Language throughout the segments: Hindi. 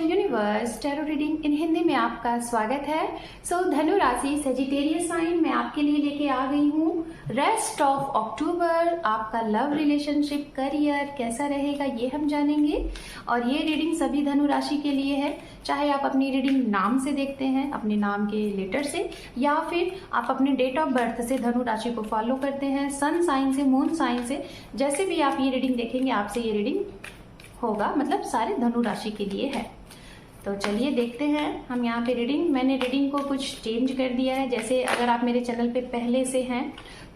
Universe tarot reading in Hindi में आपका स्वागत है। धनु राशि सेजिटेरियस साइन मैं आपके लिए लेके आ गई हूँ। रेस्ट ऑफ अक्टूबर आपका लव रिलेशनशिप करियर कैसा रहेगा ये हम जानेंगे। और ये रीडिंग सभी धनु राशि के लिए है, चाहे आप अपनी रीडिंग नाम से देखते हैं, अपने नाम के लेटर से, या फिर आप अपने डेट ऑफ बर्थ से धनु राशि को फॉलो करते हैं, सन साइन से, मून साइन से, जैसे भी आप ये रीडिंग देखेंगे आपसे ये रीडिंग होगा, मतलब सारे धनु राशि के लिए है। तो चलिए देखते हैं हम यहाँ पे रीडिंग। मैंने रीडिंग को कुछ चेंज कर दिया है। जैसे अगर आप मेरे चैनल पे पहले से हैं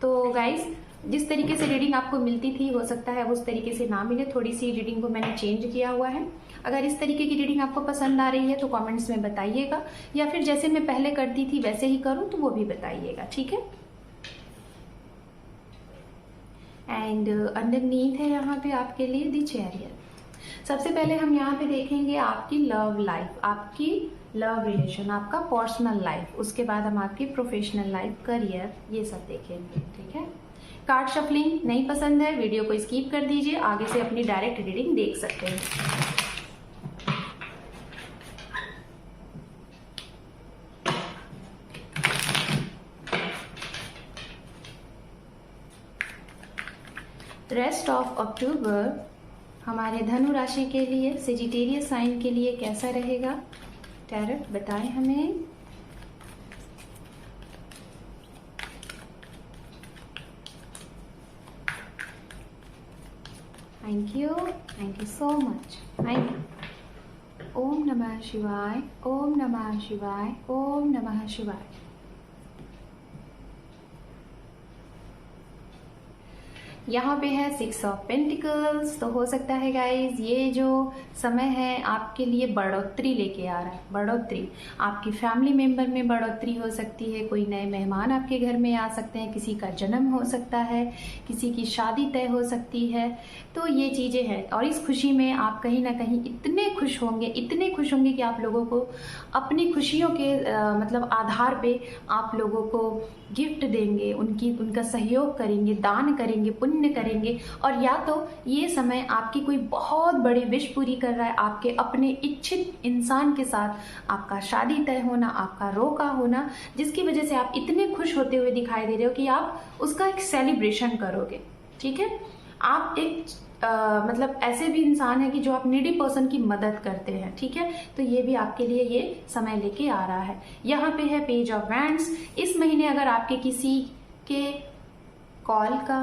तो गाइस जिस तरीके से रीडिंग आपको मिलती थी हो सकता है उस तरीके से ना मिले, थोड़ी सी रीडिंग को मैंने चेंज किया हुआ है। अगर इस तरीके की रीडिंग आपको पसंद आ रही है तो कमेंट्स में बताइएगा, या फिर जैसे मैं पहले करती थी वैसे ही करूँ तो वो भी बताइएगा, ठीक है। एंड अंडरनीथ है यहाँ पे आपके लिए द चैरियट। सबसे पहले हम यहाँ पे देखेंगे आपकी लव लाइफ, आपकी लव रिलेशन, आपका पर्सनल लाइफ, उसके बाद हम आपकी प्रोफेशनल लाइफ, करियर, ये सब देखेंगे, ठीक है। कार्ड शफलिंग नहीं पसंद है वीडियो को स्किप कर दीजिए, आगे से अपनी डायरेक्ट रीडिंग देख सकते हैं। रेस्ट ऑफ अक्टूबर हमारे धनु राशि के लिए, सेजिटेरियस साइन के लिए कैसा रहेगा, टैरोट बताएं हमें। Thank you so much, thank you. ओम नमः शिवाय, ओम नमः शिवाय, ओम नमः शिवाय। यहाँ पे है 6 ऑफ पेंटिकल्स। तो हो सकता है गाइज ये जो समय है आपके लिए बढ़ोतरी लेके आ रहा है, बढ़ोतरी, आपकी फैमिली मेंबर में बढ़ोतरी हो सकती है, कोई नए मेहमान आपके घर में आ सकते हैं, किसी का जन्म हो सकता है, किसी की शादी तय हो सकती है। तो ये चीज़ें हैं और इस खुशी में आप कहीं ना कहीं इतने खुश होंगे, इतने खुश होंगे कि आप लोगों को अपनी खुशियों के मतलब आधार पे आप लोगों को गिफ्ट देंगे, उनका सहयोग करेंगे, दान करेंगे, पुण्य करेंगे। और या तो ये समय आपकी कोई बहुत बड़ी विश पूरी कर रहा है, आपके अपने इच्छित इंसान के साथ आपका शादी तय होना, आपका रोका होना, जिसकी वजह से आप इतने खुश होते हुए दिखाई दे रहे हो कि आप उसका एक सेलिब्रेशन करोगे, ठीक है। आप एक मतलब ऐसे भी इंसान है कि जो आप नीडी पर्सन की मदद करते हैं, ठीक है। तो ये भी आपके लिए ये समय लेके आ रहा है। यहाँ पे है पेज ऑफ वैंड्स। इस महीने अगर आपके किसी के कॉल का,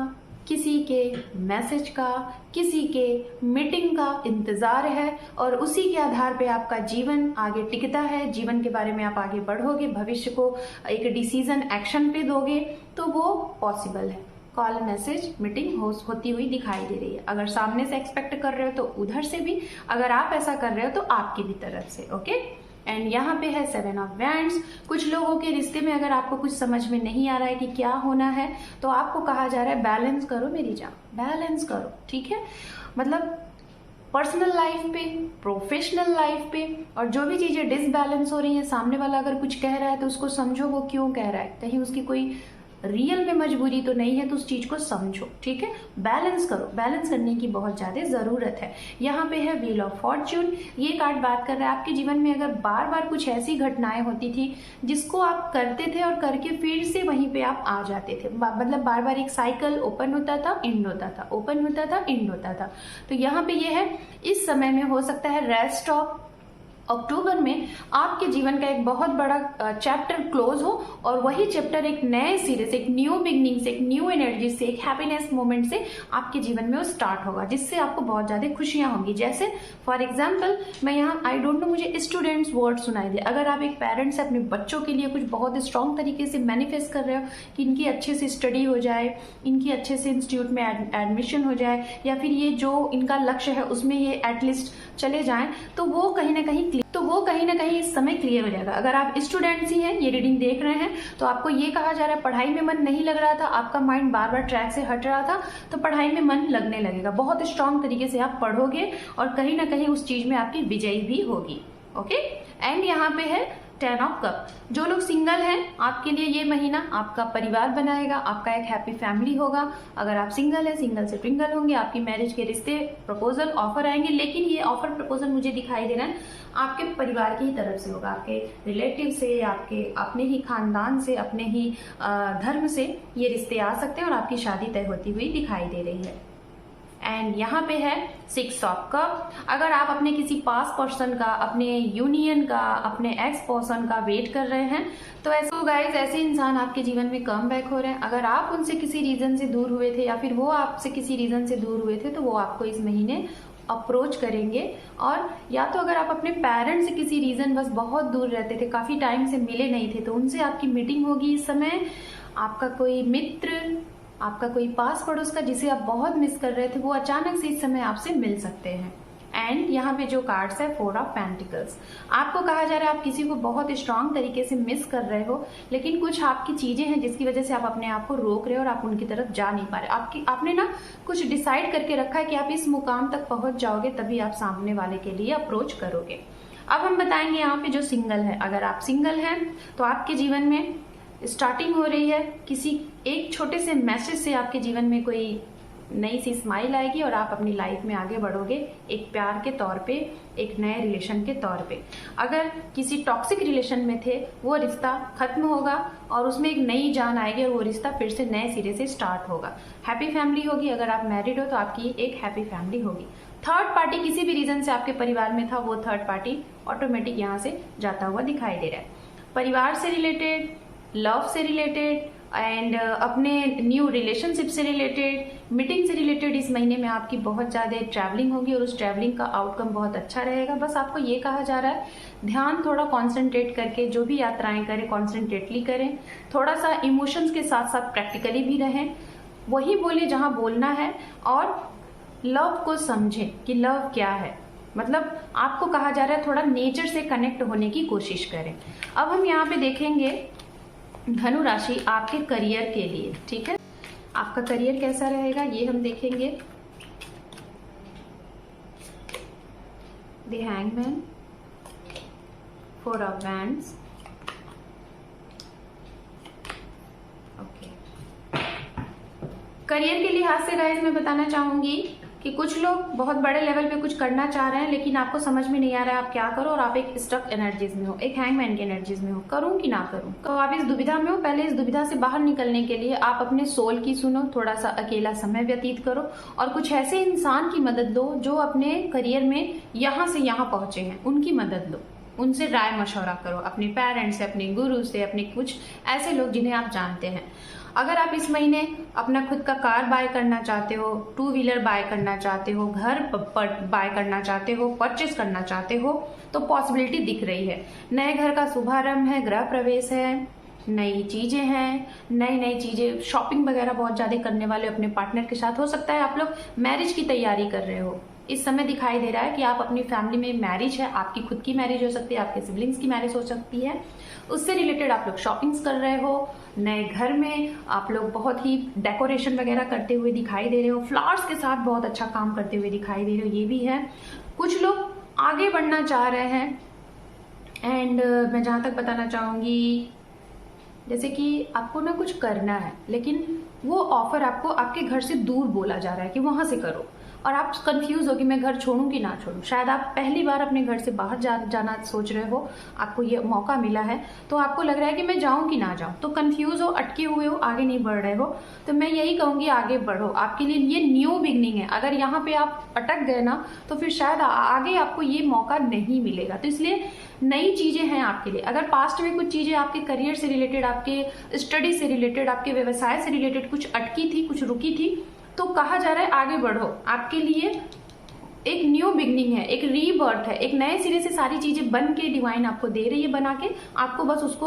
किसी के मैसेज का, किसी के मीटिंग का इंतजार है और उसी के आधार पे आपका जीवन आगे टिकता है, जीवन के बारे में आप आगे बढ़ोगे, भविष्य को एक डिसीजन एक्शन पे दोगे, तो वो पॉसिबल है। कॉल, मैसेज, मीटिंग होती हुई दिखाई दे रही है। अगर सामने से एक्सपेक्ट कर रहे हो तो उधर से भी, अगर आप ऐसा कर रहे हो तो आपकी भी तरफ से, ओके। एंड यहाँ पे है 7 ऑफ वैंड्स। कुछ लोगों के रिश्ते में अगर आपको कुछ समझ में नहीं आ रहा है कि क्या होना है, तो आपको कहा जा रहा है बैलेंस करो मेरी जान, बैलेंस करो, ठीक है। मतलब पर्सनल लाइफ पे, प्रोफेशनल लाइफ पे, और जो भी चीजें डिसबैलेंस हो रही है, सामने वाला अगर कुछ कह रहा है तो उसको समझो वो क्यों कह रहा है, कहीं उसकी कोई रियल में मजबूरी तो नहीं है, तो उस चीज को समझो, ठीक है। बैलेंस करो, बैलेंस करने की बहुत ज्यादा जरूरत है। यहाँ पे है व्हील ऑफ फॉर्च्यून। ये कार्ड बात कर रहा है आपके जीवन में अगर बार बार कुछ ऐसी घटनाएं होती थी जिसको आप करते थे और करके फिर से वहीं पे आप आ जाते थे, मतलब बार बार एक साइकिल ओपन होता था, एंड होता था, ओपन होता था, एंड होता था। तो यहाँ पे ये है इस समय में हो सकता है रेस्ट ऑफ अक्टूबर में आपके जीवन का एक बहुत बड़ा चैप्टर क्लोज हो और वही चैप्टर एक नए सिरे से, एक न्यू बिगनिंग से, एक न्यू एनर्जी से, एक हैप्पीनेस मोमेंट से आपके जीवन में वो स्टार्ट होगा, जिससे आपको बहुत ज्यादा खुशियां होंगी। जैसे फॉर एग्जाम्पल मैं यहाँ आई डोंट नो, मुझे स्टूडेंट्स वर्ड सुनाई दे। अगर आप एक पेरेंट्स अपने बच्चों के लिए कुछ बहुत स्ट्रांग तरीके से मैनिफेस्ट कर रहे हो कि इनकी अच्छे से स्टडी हो जाए, इनकी अच्छे से इंस्टीट्यूट में एडमिशन हो जाए, या फिर ये जो इनका लक्ष्य है उसमें ये एटलीस्ट चले जाएं, तो वो कहीं ना कहीं इस समय क्लियर हो जाएगा। अगर आप स्टूडेंट्स ही हैं, ये रीडिंग देख रहे हैं, तो आपको ये कहा जा रहा है पढ़ाई में मन नहीं लग रहा था, आपका माइंड बार बार ट्रैक से हट रहा था, तो पढ़ाई में मन लगने लगेगा। बहुत स्ट्रांग तरीके से आप पढ़ोगे और कहीं ना कहीं उस चीज में आपकी विजयी भी होगी, ओके। एंड यहाँ पे है 10 ऑफ कप। जो लोग सिंगल हैं आपके लिए ये महीना आपका परिवार बनाएगा, आपका एक हैप्पी फैमिली होगा। अगर आप सिंगल हैं, सिंगल से ट्विंगल होंगे, आपकी मैरिज के रिश्ते, प्रपोजल, ऑफर आएंगे। लेकिन ये ऑफर प्रपोजल मुझे दिखाई दे रहा है आपके परिवार की ही तरफ से होगा, आपके रिलेटिव से, आपके अपने ही खानदान से, अपने ही धर्म से ये रिश्ते आ सकते हैं और आपकी शादी तय होती हुई दिखाई दे रही है। एंड यहाँ पे है 6 ऑफ कप। अगर आप अपने किसी पास पर्सन का, अपने यूनियन का, अपने एक्स पर्सन का वेट कर रहे हैं तो ऐसे इंसान आपके जीवन में कम बैक हो रहे हैं। अगर आप उनसे किसी रीजन से दूर हुए थे या फिर वो आपसे किसी रीजन से दूर हुए थे तो वो आपको इस महीने अप्रोच करेंगे। और या तो अगर आप अपने पेरेंट्स से किसी रीजन बस बहुत दूर रहते थे, काफी टाइम से मिले नहीं थे, तो उनसे आपकी मीटिंग होगी इस समय। आपका कोई मित्र, आपका कोई पास पड़ोस का जिसे आप बहुत मिस कर रहे थे, वो अचानक से इस समय आपसे मिल सकते हैं। एंड यहाँ पे जो कार्ड्स है 4 ऑफ पेंटिकल्स। आपको कहा जा रहा है आप किसी को बहुत स्ट्रांग तरीके से मिस कर रहे हो, लेकिन कुछ आपकी चीजें हैं जिसकी वजह से आप अपने आप को रोक रहे हो और आप उनकी तरफ जा नहीं पा रहे। आपने ना कुछ डिसाइड करके रखा है कि आप इस मुकाम तक पहुंच जाओगे तभी आप सामने वाले के लिए अप्रोच करोगे। अब हम बताएंगे यहाँ पे जो सिंगल है। अगर आप सिंगल हैं तो आपके जीवन में स्टार्टिंग हो रही है, किसी एक छोटे से मैसेज से आपके जीवन में कोई नई सी स्माइल आएगी और आप अपनी लाइफ में आगे बढ़ोगे, एक प्यार के तौर पे, एक नए रिलेशन के तौर पे। अगर किसी टॉक्सिक रिलेशन में थे वो रिश्ता खत्म होगा और उसमें एक नई जान आएगी और वो रिश्ता फिर से नए सिरे से स्टार्ट होगा। हैप्पी फैमिली होगी। अगर आप मैरिड हो तो आपकी एक हैप्पी फैमिली होगी। थर्ड पार्टी किसी भी रीजन से आपके परिवार में था, वो थर्ड पार्टी ऑटोमेटिक यहाँ से जाता हुआ दिखाई दे रहा है। परिवार से रिलेटेड, लव से रिलेटेड एंड अपने न्यू रिलेशनशिप से रिलेटेड, मीटिंग से रिलेटेड इस महीने में आपकी बहुत ज़्यादा ट्रैवलिंग होगी और उस ट्रैवलिंग का आउटकम बहुत अच्छा रहेगा। बस आपको ये कहा जा रहा है ध्यान थोड़ा कॉन्सेंट्रेट करके जो भी यात्राएं करें कॉन्सेंट्रेटली करें, थोड़ा सा इमोशंस के साथ साथ प्रैक्टिकली भी रहें, वही बोले जहाँ बोलना है और लव को समझें कि लव क्या है। मतलब आपको कहा जा रहा है थोड़ा नेचर से कनेक्ट होने की कोशिश करें। अब हम यहाँ पे देखेंगे धनु राशि आपके करियर के लिए, ठीक है। आपका करियर कैसा रहेगा ये हम देखेंगे। The hangman, 4 of wands, okay. Career के लिहाज से गाइस मैं बताना चाहूंगी कि कुछ लोग बहुत बड़े लेवल पे कुछ करना चाह रहे हैं लेकिन आपको समझ में नहीं आ रहा है आप क्या करो और आप एक स्टक एनर्जीज में हो, एक हैंगमैन की एनर्जीज में हो, करूं कि ना करूं। तो आप इस दुविधा में हो। पहले इस दुविधा से बाहर निकलने के लिए आप अपने सोल की सुनो, थोड़ा सा अकेला समय व्यतीत करो और कुछ ऐसे इंसान की मदद लो जो अपने करियर में यहाँ से यहाँ पहुंचे हैं, उनकी मदद लो, उनसे राय मशवरा करो, अपने पेरेंट्स से, अपने गुरु से, अपने कुछ ऐसे लोग जिन्हें आप जानते हैं। अगर आप इस महीने अपना खुद का कार बाय करना चाहते हो, 2 व्हीलर बाय करना चाहते हो, घर बाय करना चाहते हो, परचेस करना चाहते हो तो पॉसिबिलिटी दिख रही है। नए घर का शुभारंभ है, गृह प्रवेश है, नई चीजें हैं, नई चीजें, शॉपिंग वगैरह बहुत ज्यादा करने वाले अपने पार्टनर के साथ। हो सकता है आप लोग मैरिज की तैयारी कर रहे हो। इस समय दिखाई दे रहा है कि आप अपनी फैमिली में मैरिज है, आपकी खुद की मैरिज हो सकती है, आपके सिबलिंग्स की मैरिज हो सकती है, उससे रिलेटेड आप लोग शॉपिंग्स कर रहे हो। नए घर में आप लोग बहुत ही डेकोरेशन वगैरह करते हुए दिखाई दे रहे हो, फ्लावर्स के साथ बहुत अच्छा काम करते हुए दिखाई दे रहे हो, ये भी है। कुछ लोग आगे बढ़ना चाह रहे हैं एंड मैं जहाँ तक बताना चाहूँगी जैसे कि आपको ना कुछ करना है लेकिन वो ऑफर आपको आपके घर से दूर बोला जा रहा है कि वहां से करो और आप कंफ्यूज हो कि मैं घर छोड़ूं कि ना छोड़ूं। शायद आप पहली बार अपने घर से बाहर जाना सोच रहे हो, आपको ये मौका मिला है तो आपको लग रहा है कि मैं जाऊं कि ना जाऊं, तो कंफ्यूज हो, अटके हुए हो, आगे नहीं बढ़ रहे हो। तो मैं यही कहूंगी आगे बढ़ो, आपके लिए ये न्यू बिगनिंग है। अगर यहाँ पे आप अटक गए ना तो फिर शायद आगे आपको ये मौका नहीं मिलेगा। तो इसलिए नई चीजें हैं आपके लिए। अगर पास्ट में कुछ चीजें आपके करियर से रिलेटेड, आपके स्टडी से रिलेटेड, आपके व्यवसाय से रिलेटेड कुछ अटकी थी, कुछ रुकी थी, तो कहा जा रहा है आगे बढ़ो। आपके लिए एक न्यू बिगनिंग है, एक रीबर्थ है, एक नए सिरे से सारी चीजें बन के डिवाइन आपको दे रही है बना के, आपको बस उसको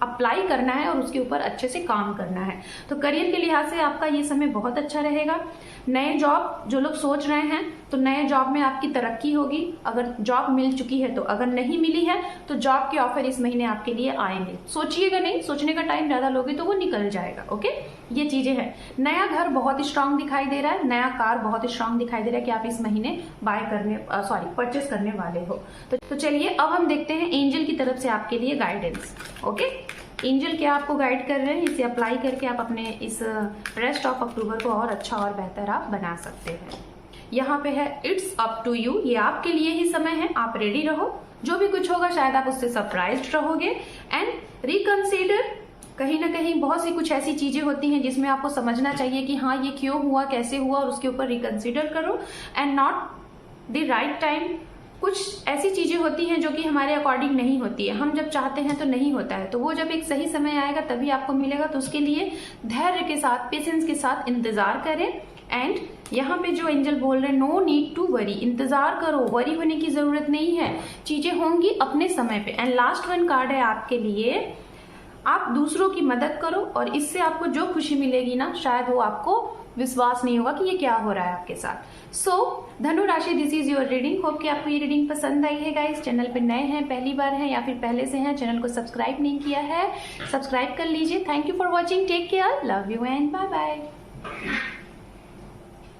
अप्लाई करना है और उसके ऊपर अच्छे से काम करना है। तो करियर के लिहाज से आपका ये समय बहुत अच्छा रहेगा। नए जॉब जो लोग सोच रहे हैं तो नए जॉब में आपकी तरक्की होगी। अगर जॉब मिल चुकी है तो, अगर नहीं मिली है तो जॉब के ऑफर इस महीने आपके लिए आएंगे। सोचिएगा नहीं, सोचने का टाइम ज्यादा लोगे तो वो निकल जाएगा। ओके, ये चीजें हैं। नया घर बहुत स्ट्रांग दिखाई दे रहा है, नया कार बहुत स्ट्रांग दिखाई दे रहा है कि आप इस महीने परचेस करने वाले हो। तो चलिए अब हम देखते हैं एंजल की तरफ से आपके लिए गाइडेंस। ओके, एंजल क्या आपको गाइड कर रहे हैं, इसे अप्लाई करके आप अपने इस रेस्ट ऑफ अक्टूबर को और अच्छा और बेहतर आप बना सकते हैं। यहाँ पे है इट्स अप टू यू, ये आपके लिए ही समय है, आप रेडी रहो। जो भी कुछ होगा शायद आप उससे सरप्राइज्ड रहोगे। एंड रिकंसीडर, कहीं ना कहीं बहुत सी कुछ ऐसी चीजें होती हैं जिसमें आपको समझना चाहिए कि हाँ ये क्यों हुआ, कैसे हुआ, और उसके ऊपर रिकंसीडर करो। And not the right time. कुछ ऐसी चीजें होती हैं जो कि हमारे अकॉर्डिंग नहीं होती है, हम जब चाहते हैं तो नहीं होता है, तो वो जब एक सही समय आएगा तभी आपको मिलेगा। तो उसके लिए धैर्य के साथ, पेशेंस के साथ इंतजार करें। एंड यहाँ पे जो एंजल बोल रहे हैं, नो नीड टू वरी, इंतजार करो, वरी होने की जरूरत नहीं है, चीजें होंगी अपने समय पे। एंड लास्ट वन कार्ड है आपके लिए, आप दूसरों की मदद करो और इससे आपको जो खुशी मिलेगी ना, शायद वो आपको विश्वास नहीं होगा कि ये क्या हो रहा है आपके साथ। सो धनु राशि, this is your reading. Hope कि आपको ये रीडिंग पसंद आई है गाइस। चैनल पे नए हैं, पहली बार हैं या फिर पहले से हैं, चैनल को सब्सक्राइब नहीं किया है, सब्सक्राइब कर लीजिए। Thank you for watching, take care, love you and bye bye.